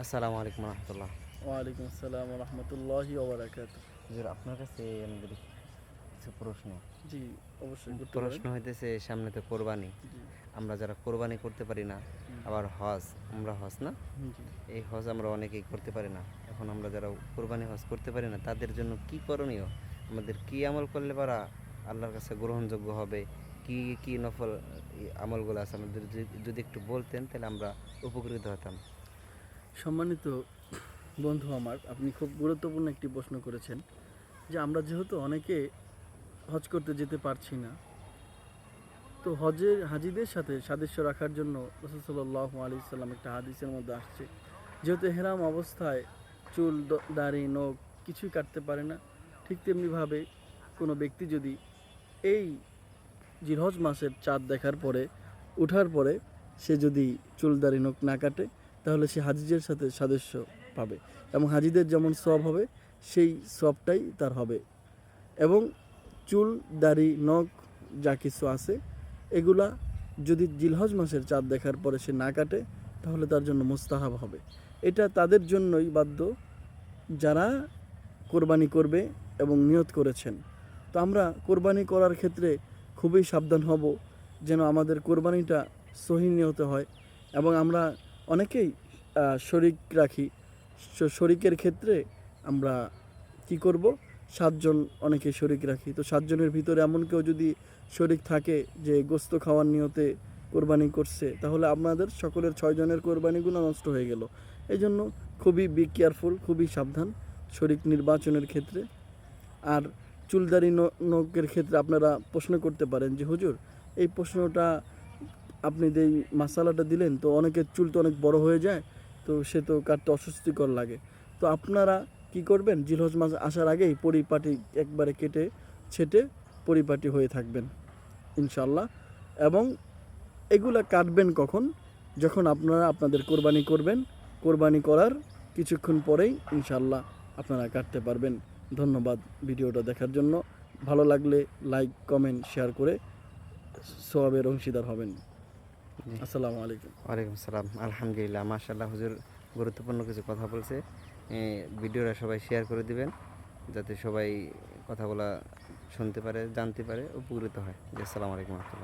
আসসালামু আলাইকুম রহমতুল্লাহ। ওয়ালাইকুম আসসালাম ওয়া রাহমাতুল্লাহি ওয়া বারাকাতুহু। হুজুর, আপনার কাছে আমাদের কিছু প্রশ্ন। জি, অবশ্যই করতে পারেন। প্রশ্ন হইতেছে, সামনে তো কোরবানি। জি, আমরা যারা কোরবানি করতে পারি না, হুম, আবার হজ, আমরা হজ না, জি। এই হজ আমরা অনেকেই করতে পারি না। এখন আমরা যারা কোরবানি হজ করতে পারি না, তাদের জন্য কি করণীয়? আমাদের কি আমল করলে পারা আল্লাহর কাছে গ্রহণযোগ্য হবে? কি কি নফল আমলগুলো আছে, আমাদের যদি একটু বলতেন তাহলে আমরা উপকৃত হতাম। সম্মানিত বন্ধু আমার, আপনি খুব গুরুত্বপূর্ণ একটি প্রশ্ন করেছেন যে আমরা যেহেতু অনেকে হজ করতে যেতে পারছি না, তো হাজিদের সাথে সাদৃশ্য রাখার জন্য রাসূল সাল্লাল্লাহু আলাইহি সাল্লাম একটা হাদিসের মধ্যে আসছে, যেহেতু ইহরাম অবস্থায় চুল, দাড়ি, নখ কিছুই কাটতে পারে না, ঠিক তেমনিভাবে কোনো ব্যক্তি যদি এই জিলহজ মাসের চাঁদ দেখার পরে ওঠার পরে সে যদি চুল দাড়ি নখ না কাটে, তাহলে সে হাজিদের সাথে সাদৃশ্য পাবে এবং হাজিদের যেমন সওয়াব হবে সেই সওয়াবটাই তার হবে। এবং চুল দাড়ি নখ যা কিছু আছে এগুলা যদি জিলহজ মাসের চাঁদ দেখার পরে সে না কাটে, তাহলে তার জন্য মুস্তাহাব হবে। এটা তাদের জন্যই বাধ্য যারা কোরবানি করবে এবং নিয়ত করেছেন। তো আমরা কোরবানি করার ক্ষেত্রে খুবই সাবধান হব যেন আমাদের কোরবানিটা সহি নিয়তে হয়। এবং আমরা অনেকেই শরিক রাখি। শরিকের ক্ষেত্রে আমরা কি করব, 7 জন অনেকে শরিক রাখি। তো 7 জনের ভিতরে এমন কেউ যদি শরিক থাকে যে গোস্ত খাওয়ার নিয়তে কোরবানি করছে, তাহলে আপনাদের সকলের 6 জনের কোরবানিগুলো নষ্ট হয়ে গেল। এই জন্য খুবই বি কেয়ারফুল, খুবই সাবধান শরিক নির্বাচনের ক্ষেত্রে। আর চুলদারি নখের ক্ষেত্রে আপনারা প্রশ্ন করতে পারেন যে হুজুর, এই প্রশ্নটা আপনি যেই মাসালাটা দিলেন, তো অনেকের চুল তো অনেক বড় হয়ে যায়, তো সে তো কাটতে অস্বস্তিকর লাগে। তো আপনারা কি করবেন, জিলহজ মাস আসার আগেই পরিপাটি একবারে কেটে ছেটে পরিপাটি হয়ে থাকবেন ইনশাল্লাহ। এবং এগুলা কাটবেন কখন, যখন আপনারা আপনাদের কোরবানি করবেন। কোরবানি করার কিছুক্ষণ পরেই ইনশাল্লাহ আপনারা কাটতে পারবেন। ধন্যবাদ ভিডিওটা দেখার জন্য। ভালো লাগলে লাইক কমেন্ট শেয়ার করে সওয়াবের অংশীদার হবেন। জি, আসসালামু আলাইকুম। ওয়ালাইকুম সালাম। আলহামদুলিল্লাহ, মাশাআল্লাহ, হুজুর গুরুত্বপূর্ণ কিছু কথা বলছে। ভিডিওটা সবাই শেয়ার করে দিবেন, যাতে সবাই কথাগুলা শুনতে পারে, জানতে পারে, উপকৃত হয়। জি, আসসালামু আলাইকুম রহমতুল্লাহ।